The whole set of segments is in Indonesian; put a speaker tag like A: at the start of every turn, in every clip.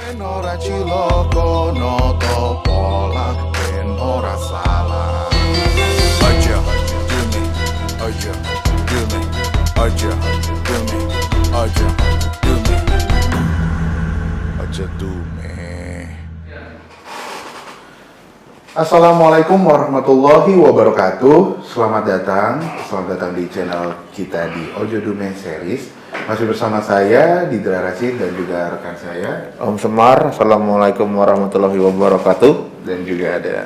A: Ben ora ciloko no topola, ben ora salah. Aja, dumi, aja, dumi, aja, dumi, aja, dumi, aja dumi. Assalamualaikum warahmatullahi wabarakatuh. Selamat datang di channel kita di Ojo Dume Series. Masih bersama saya Didra Rashid dan juga rekan saya
B: Om Semar. Assalamualaikum warahmatullahi wabarakatuh.
A: dan juga ada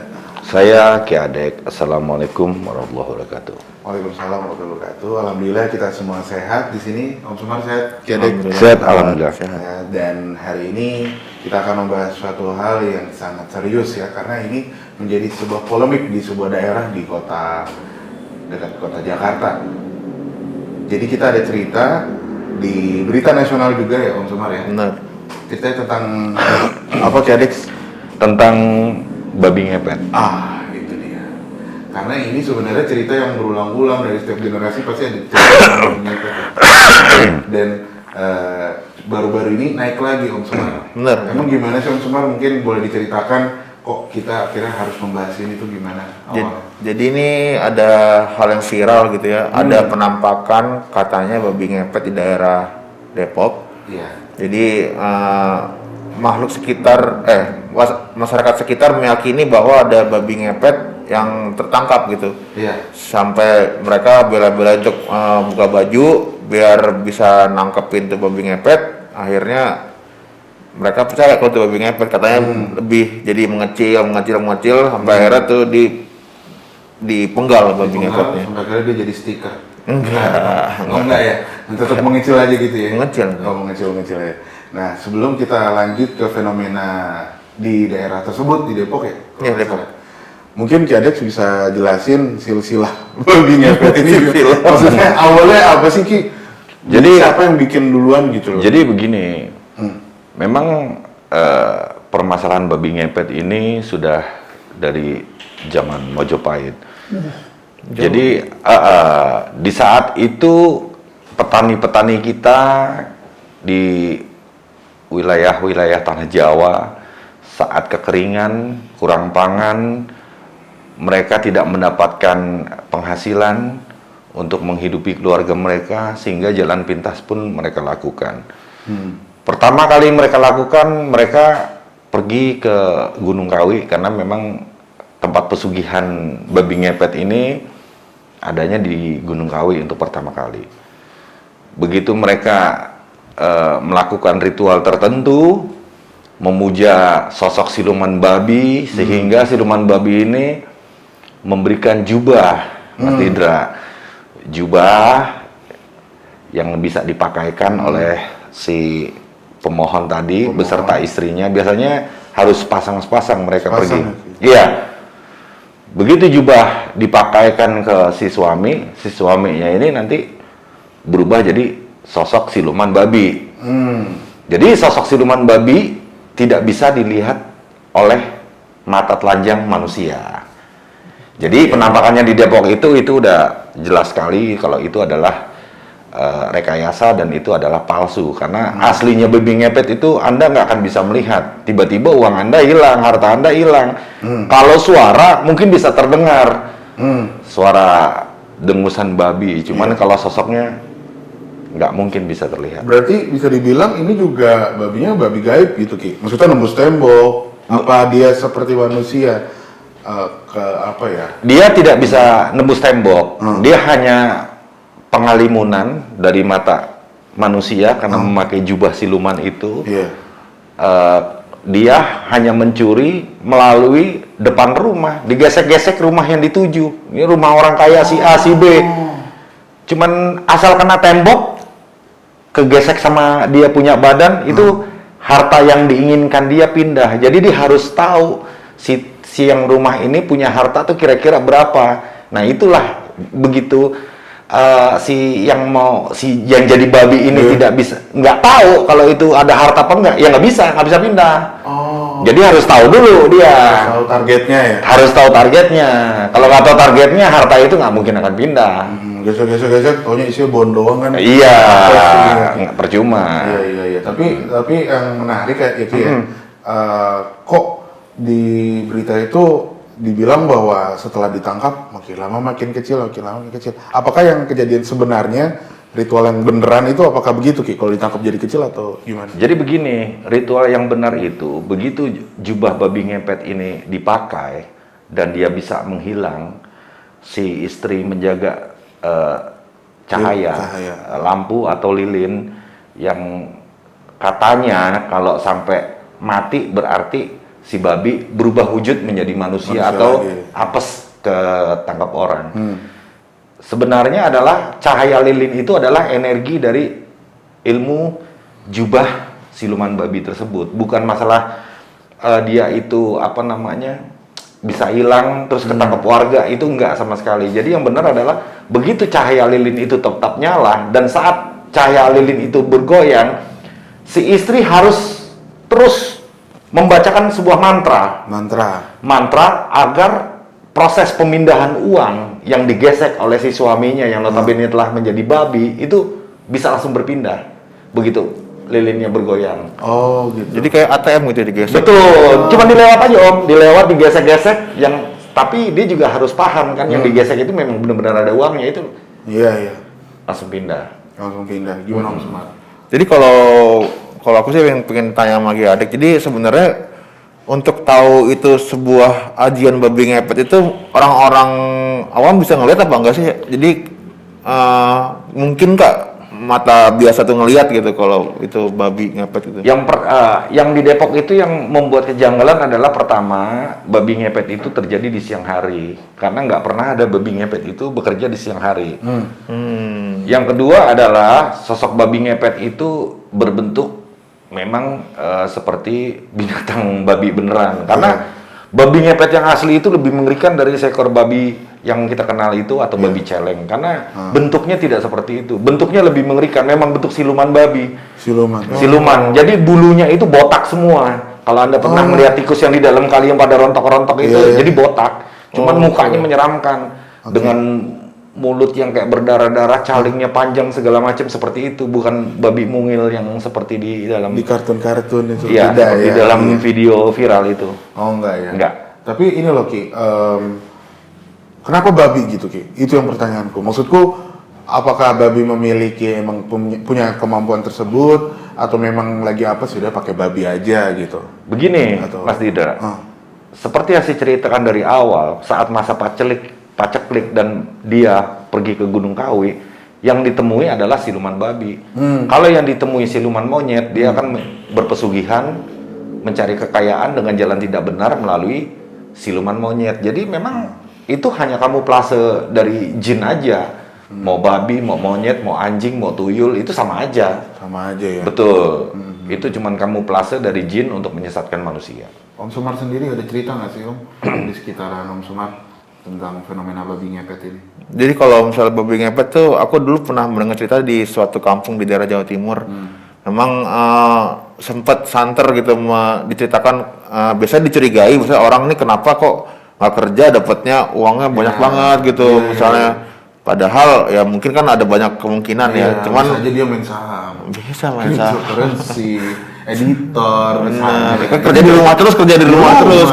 C: Saya Ki Adek. Assalamualaikum warahmatullahi wabarakatuh.
A: Waalaikumsalam warahmatullahi wabarakatuh. Alhamdulillah kita semua sehat di sini. Om Semar sehat?
C: Sehat, alhamdulillah.
A: Sehat. Dan hari ini kita akan membahas suatu hal yang sangat serius ya, karena ini menjadi sebuah polemik di sebuah daerah di dekat kota Jakarta. Jadi kita ada cerita di berita nasional juga ya Om Semar ya.
B: Benar.
A: Ceritanya tentang apa Ki Adek?
C: Tentang babi ngepet.
A: Itu dia. Karena ini sebenarnya cerita yang berulang-ulang dari setiap generasi pasti ada cerita yang ngepet ya. Dan baru-baru ini naik lagi Om Semar.
B: Benar.
A: Emang gimana sih Om Semar? Mungkin boleh diceritakan kok kita akhirnya harus membahas ini tuh gimana awalnya?
B: Jadi ini ada hal yang viral gitu ya. Ada penampakan katanya babi ngepet di daerah Depok.
A: Iya.
B: Jadi makhluk sekitar masyarakat sekitar meyakini bahwa ada babi ngepet yang tertangkap gitu.
A: Iya.
B: Sampai mereka bela-bela untuk buka baju biar bisa nangkepin tuh babi ngepet. Akhirnya mereka percaya kalau tuh babi ngepet, katanya lebih jadi mengecil sampai akhirnya tuh dipenggal babi ngepetnya.
A: Sampai akhirnya dia jadi stiker.
B: Enggak
A: Ya. Tetap mengecil aja gitu ya.
B: Mengecil.
A: Mengecil ya. Nah, sebelum kita lanjut ke fenomena di daerah tersebut di Depok ya.
B: Iya, Depok.
A: Mungkin Ki Adek bisa jelasin silsilah babi ngepet ini.
B: Silsilah.
A: Maksudnya awalnya apa sih Ki?
C: Jadi
A: siapa yang bikin duluan gitu loh?
C: Jadi begini, memang permasalahan babi ngepet ini sudah dari zaman Mojopahit. Jadi di saat itu petani-petani kita di wilayah-wilayah tanah Jawa saat kekeringan, kurang pangan, mereka tidak mendapatkan penghasilan untuk menghidupi keluarga mereka, sehingga jalan pintas pun mereka lakukan. Pertama kali mereka lakukan, mereka pergi ke Gunung Kawi karena memang tempat pesugihan babi ngepet ini adanya di Gunung Kawi untuk pertama kali. Begitu mereka melakukan ritual tertentu, memuja sosok siluman babi, sehingga siluman babi ini memberikan jubah, Mas Didra, jubah yang bisa dipakaikan oleh si pemohon tadi beserta istrinya. Biasanya harus pasang-pasang mereka pergi. Iya. Begitu jubah dipakaikan ke si suaminya ini nanti berubah jadi sosok siluman babi. Jadi sosok siluman babi tidak bisa dilihat oleh mata telanjang manusia. Jadi penampakannya di Depok itu udah jelas sekali kalau itu adalah rekayasa dan itu adalah palsu, karena aslinya babi ngepet itu Anda nggak akan bisa melihat. Tiba-tiba uang Anda hilang, harta Anda hilang. Kalau suara mungkin bisa terdengar, suara dengusan babi, cuman kalau sosoknya nggak mungkin bisa terlihat.
A: Berarti bisa dibilang ini juga babinya babi gaib gitu Ki? Maksudnya nembus tembok? Apa dia seperti manusia? Apa ya?
C: Dia tidak bisa nembus tembok, dia hanya pengalimunan dari mata manusia karena memakai jubah siluman itu. Dia hanya mencuri melalui depan rumah, digesek-gesek rumah yang dituju. Ini rumah orang kaya si A, si B. Cuman asal kena tembok, kegesek sama dia punya badan, itu harta yang diinginkan dia pindah. Jadi dia harus tahu si yang rumah ini punya harta tuh kira-kira berapa. Nah itulah begitu si yang jadi babi ini nggak tahu kalau itu ada harta apa enggak, ya nggak bisa pindah. Jadi harus tahu dulu dia.
A: Tahu targetnya ya.
C: Harus tahu targetnya. Kalau nggak tahu targetnya, harta itu nggak mungkin akan pindah.
A: Gesek, taunya isinya bon doang kan.
C: Iya,
A: Apa sih?
C: nggak percuma.
A: Iya. Tapi yang menarik kayak itu ya, kok di berita itu dibilang bahwa setelah ditangkap makin lama makin kecil. Apakah yang kejadian sebenarnya ritual yang beneran itu apakah begitu Ki? Kalau ditangkap jadi kecil atau gimana?
C: Jadi begini, ritual yang benar itu begitu jubah babi ngepet ini dipakai dan dia bisa menghilang, si istri menjaga cahaya, lampu atau lilin yang katanya kalau sampai mati berarti si babi berubah wujud menjadi manusia atau
A: lagi.
C: apes ke tangkap orang. Sebenarnya adalah cahaya lilin itu adalah energi dari ilmu jubah siluman babi tersebut. Bukan masalah dia itu apa namanya bisa hilang terus ketangkap warga, itu enggak sama sekali. Jadi yang benar adalah begitu cahaya lilin itu tetap nyala dan saat cahaya lilin itu bergoyang, si istri harus terus membacakan sebuah mantra agar proses pemindahan uang yang digesek oleh si suaminya yang notabene telah menjadi babi itu bisa langsung berpindah begitu lilinnya bergoyang.
A: Oh gitu.
B: Jadi kayak ATM gitu digesek.
C: Betul, cuma dilewat aja Om, dilewat digesek-gesek yang tapi dia juga harus paham kan yang digesek itu memang benar-benar ada uangnya itu.
A: Iya.
C: Langsung pindah.
A: Gimana Om Semar?
B: Jadi kalau aku sih yang pengen tanya sama Adik, jadi sebenarnya untuk tahu itu sebuah ajian babi ngepet itu orang-orang awam bisa ngelihat apa enggak sih? Jadi mungkin Kak mata biasa tuh ngelihat gitu kalau itu babi ngepet gitu.
C: Yang di Depok itu yang membuat kejanggalan adalah pertama, babi ngepet itu terjadi di siang hari. Karena nggak pernah ada babi ngepet itu bekerja di siang hari. Yang kedua adalah sosok babi ngepet itu berbentuk memang seperti binatang babi beneran. Karena babi ngepet yang asli itu lebih mengerikan dari seekor babi yang kita kenal itu atau babi celeng, karena bentuknya tidak seperti itu. Bentuknya lebih mengerikan, memang bentuk siluman babi. Siluman. Jadi bulunya itu botak semua. Kalau Anda pernah melihat tikus yang di dalam kali yang pada rontok-rontok itu, jadi botak. Cuman mukanya menyeramkan dengan mulut yang kayak berdarah-darah, calingnya panjang segala macam seperti itu. Bukan babi mungil yang seperti di dalam
A: di kartun-kartun itu.
C: Iya, di dalam video viral itu.
A: Oh enggak ya?
C: Enggak.
A: Tapi ini loh Ki, kenapa babi gitu Ki? Itu yang pertanyaanku. Maksudku, apakah babi memiliki emang punya kemampuan tersebut atau memang lagi apa sudah pakai babi aja gitu?
C: Begini, Mas Didra. Seperti yang saya ceritakan dari awal, saat masa paceklik dan dia pergi ke Gunung Kawi, yang ditemui adalah siluman babi. Kalau yang ditemui siluman monyet, dia akan berpesugihan, mencari kekayaan dengan jalan tidak benar melalui siluman monyet. Jadi memang itu hanya kamuflase dari jin aja. Mau babi, mau monyet, mau anjing, mau tuyul, itu sama aja.
A: Sama aja ya?
C: Betul. Itu cuman kamuflase dari jin untuk menyesatkan manusia.
A: Om Sumar sendiri ada cerita nggak sih Om di sekitaran Om Sumar tentang fenomena babi ngepet ini?
B: Jadi kalau misalnya babi ngepet tuh, aku dulu pernah mendengar cerita di suatu kampung di daerah Jawa Timur. Memang sempat santer gitu diceritakan, biasanya dicurigai, misalnya orang ini kenapa kok nggak kerja dapatnya uangnya banyak banget gitu, misalnya. Padahal ya mungkin kan ada banyak kemungkinan ya, cuman
A: bisa aja dia main saham.
B: Bisa main saham.
A: Cryptocurrency, editor,
B: Kan kerja di rumah terus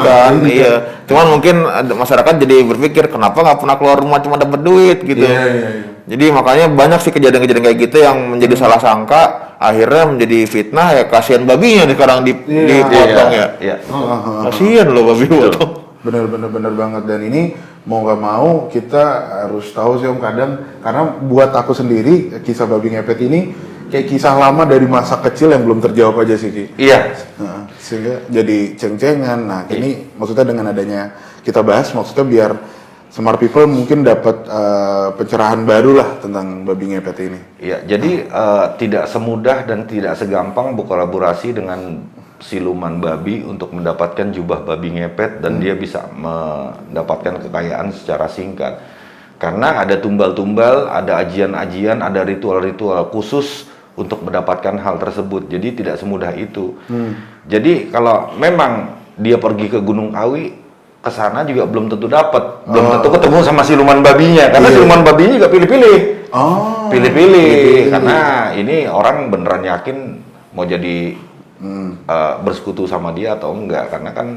B: kan. Iya. Cuman mungkin masyarakat jadi berpikir kenapa nggak pernah keluar rumah cuma dapat duit gitu.
A: Iya.
B: Jadi makanya banyak sih kejadian-kejadian kayak gitu yang menjadi salah sangka, akhirnya menjadi fitnah ya, kasihan babinya nih sekarang dipotong ya.
C: Iya.
B: Kasihan loh babi potong.
A: Bener banget, dan ini mau nggak mau kita harus tahu sih Om kadang, karena buat aku sendiri kisah babi ngepet ini kayak kisah lama dari masa kecil yang belum terjawab aja sih Ki.
C: Iya.
A: Sehingga jadi ceng-cengan. Nah ini maksudnya dengan adanya kita bahas, maksudnya biar smart people mungkin dapat pencerahan baru lah tentang babi ngepet ini.
C: Iya, jadi tidak semudah dan tidak segampang berkolaborasi dengan siluman babi untuk mendapatkan jubah babi ngepet dan dia bisa mendapatkan kekayaan secara singkat. Karena ada tumbal-tumbal, ada ajian-ajian, ada ritual-ritual khusus untuk mendapatkan hal tersebut. Jadi tidak semudah itu. Jadi kalau memang dia pergi ke Gunung Kawi, kesana juga belum tentu dapat, belum tentu ketemu sama siluman babinya, karena siluman babinya juga pilih-pilih. Pilih-pilih, karena ini orang beneran yakin mau jadi bersekutu sama dia atau enggak, karena kan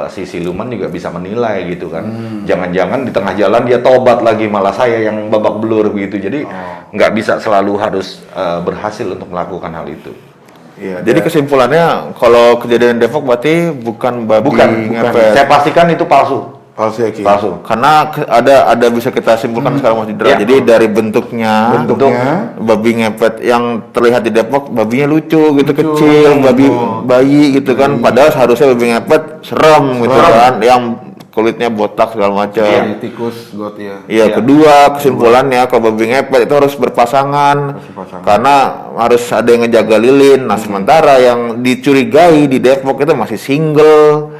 C: si siluman juga bisa menilai gitu kan. Jangan-jangan di tengah jalan dia tobat lagi, malah saya yang babak belur begitu. Jadi nggak bisa selalu harus berhasil untuk melakukan hal itu.
A: Iya,
B: Jadi kesimpulannya kalau kejadian Depok berarti bukan babi
C: Bukan.
B: ngepet.
C: Saya pastikan itu palsu.
A: palsu ya Ki.
C: Palsu.
B: Karena ada bisa kita simpulkan sekarang Mas Indra.
C: Iya.
B: Jadi dari bentuknya
A: Bentuknya.
B: babi ngepet yang terlihat di Depok babinya lucu gitu, kecil, bayi gitu kan. Padahal seharusnya babi ngepet serem gitu kan, yang kulitnya botak segala macam.
A: Iya, tikus, got ya.
B: Iya,
C: Iya.
B: kedua kesimpulannya kalau babi ngepet itu harus berpasangan, karena harus ada yang ngejaga lilin. Nah, sementara yang dicurigai di Depok itu masih single.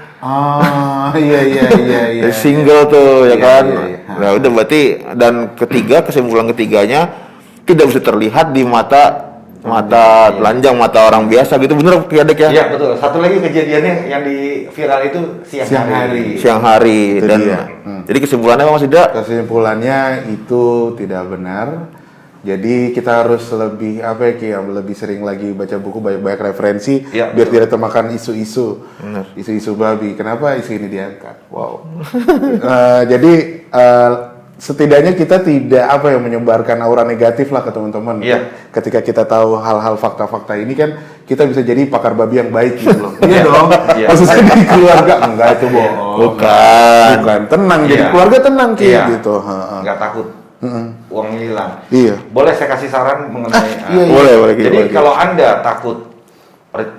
A: Iya.
B: Single tuh ya
A: Iya,
B: kan.
A: iya.
B: Nah, udah berarti dan kesimpulan ketiganya tidak bisa terlihat di mata telanjang, mata orang biasa gitu. Bener Ki Adek ya?
C: Iya betul. Satu lagi kejadiannya yang di viral itu siang hari.
B: Siang hari
A: Itu
B: dan
A: dia.
B: jadi kesimpulannya Mas Ida
A: Kesimpulannya itu tidak benar. Jadi kita harus lebih lebih sering lagi baca buku, banyak referensi
C: Ya,
A: biar
C: betul.
A: tidak termakan isu-isu babi. Kenapa isu ini diangkat? Wow. Jadi setidaknya kita tidak menyebarkan aura negatif lah ke teman-teman.
C: Iya.
A: Ketika kita tahu hal-hal fakta-fakta ini kan kita bisa jadi pakar babi yang baik gitu loh. Iya dong.
C: Iya.
A: Maksudnya di keluarga enggak itu bohong.
B: bukan.
A: Tenang. Jadi
C: Iya.
A: keluarga tenang Ki
C: Iya.
A: gitu.
C: Nggak takut uangnya hilang.
A: Iya.
C: Boleh saya kasih saran mengenai
A: Iya.
B: Boleh, Ki,
C: Jadi
B: boleh, Ki.
C: kalau Anda takut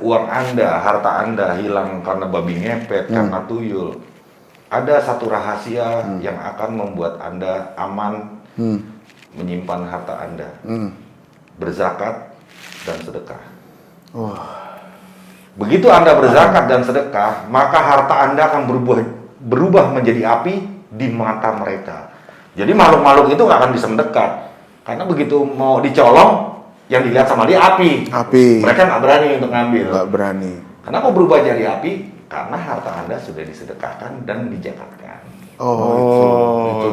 C: uang Anda, harta Anda hilang karena babi ngepet, karena tuyul, ada satu rahasia yang akan membuat Anda aman menyimpan harta Anda. Berzakat dan sedekah. Begitu Anda berzakat dan sedekah, maka harta Anda akan berubah menjadi api di mata mereka. Jadi makhluk-makhluk itu nggak akan bisa mendekat. Karena begitu mau dicolong, yang dilihat sama dia api. Mereka nggak berani untuk ngambil.
A: Nggak berani.
C: Kenapa berubah jadi api? Karena harta Anda sudah disedekahkan dan dijakatkan.
A: Itu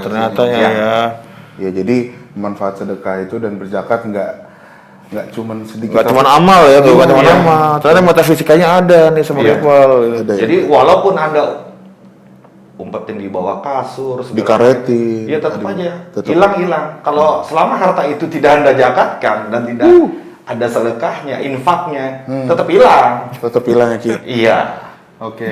B: ternyata
C: Ya.
B: ya.
A: Ya jadi manfaat sedekah itu dan berzakat nggak cuman sedikit.
B: Gak cuma amal ya, bukan cuma
C: Iya.
B: amal. Ternyata metafisikanya ada nih sama
C: Iya.
B: rival.
A: Ada ya?
C: Jadi walaupun Anda umpetin di bawah kasur, segala
A: Dikaretin.
C: macam, ya tetap
A: Aduh,
C: aja
A: tetap.
C: hilang. Kalau selama harta itu tidak Anda zakatkan dan tidak ada sedekahnya, infaknya, tetap hilang.
A: Tetap hilang ya Ki.
C: Iya.
A: Oke.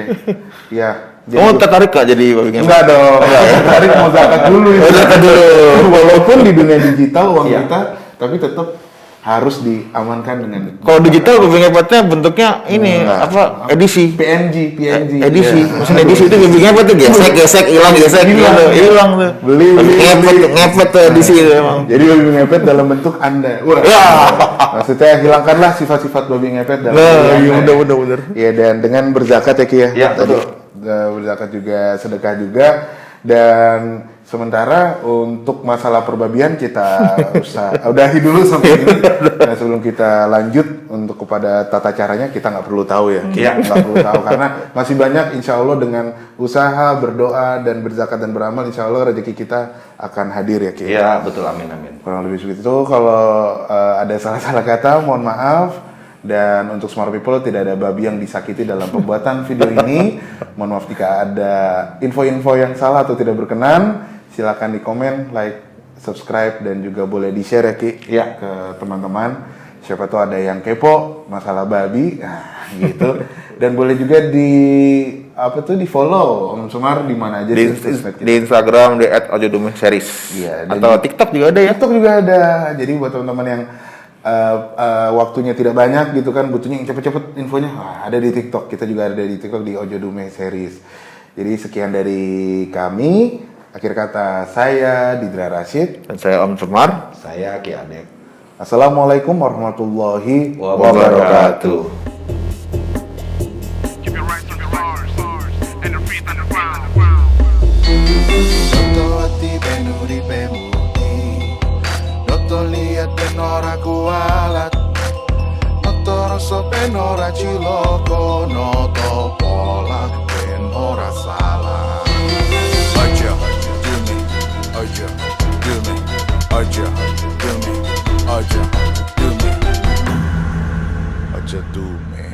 A: Iya.
B: Kamu tertarik gak jadi babi ngepet?
A: Enggak dong. Tarik mau zakat dulu itu.
B: Zakat dulu.
A: Walaupun di dunia digital uang
C: Iya.
A: kita, tapi tetap harus diamankan dengan
B: Kalau digital babi ngepetnya bentuknya ini
A: Enggak.
B: edisi.
A: PNG.
B: Edisi,
A: Iya.
B: mesin edisi itu babi ngepet tuh gesek, hilang hilang tuh.
A: Beli.
B: Ngepet tuh edisi itu emang.
A: Jadi babi ngepet dalam bentuk Anda. Wah.
B: Ya.
A: Maksudnya hilangkanlah sifat-sifat babi ngepet dalam
B: Nah,
A: diri
B: iya
A: Anda.
B: bener.
A: Iya, dan dengan berzakat ya Ki ya.
C: Iya,
A: Tadi,
C: betul.
A: berzakat juga, sedekah juga. Dan sementara untuk masalah perbabian kita udahi dulu sampai ini. Nah, sebelum kita lanjut untuk kepada tata caranya, kita nggak perlu tahu ya.
C: Iya.
A: Nggak perlu tahu karena masih banyak insya Allah dengan usaha, berdoa, dan berzakat dan beramal, insya Allah rezeki kita akan hadir ya Ki.
C: Iya, betul. Amin.
A: Kurang lebih seperti itu. Kalau ada salah-salah kata, mohon maaf. Dan untuk Smart People tidak ada babi yang disakiti dalam pembuatan video ini. Mohon maaf jika ada info-info yang salah atau tidak berkenan. Silakan di komen, like, subscribe, dan juga boleh di-share ya Ki
C: Iya.
A: ke teman-teman. Siapa tuh ada yang kepo masalah babi, nah, gitu. Dan boleh juga di follow Om Sumar di mana aja
B: Di,
A: sih sosmed kita?
B: di Instagram di @ojodumeseries.
A: Iya, dan
B: Atau TikTok juga ada ya.
A: TikTok juga ada. Jadi buat teman-teman yang waktunya tidak banyak gitu kan, butuhnya yang cepet-cepet infonya, ada di TikTok. Kita juga ada di TikTok di Ojodume Series. Jadi sekian dari kami. Akhir kata saya Didra Rashid.
B: Dan saya Om Sumar.
C: Saya Ki Adek.
A: Assalamualaikum warahmatullahi
C: Wabarakatuh.
D: Keep your rights on the stars and the feet on the ground.
E: Toti benuri bemuti Noto liat benora kualat Noto rosso benora ciloko Noto pola benora salat Aja Dumi Aja Dumi Aja Dumi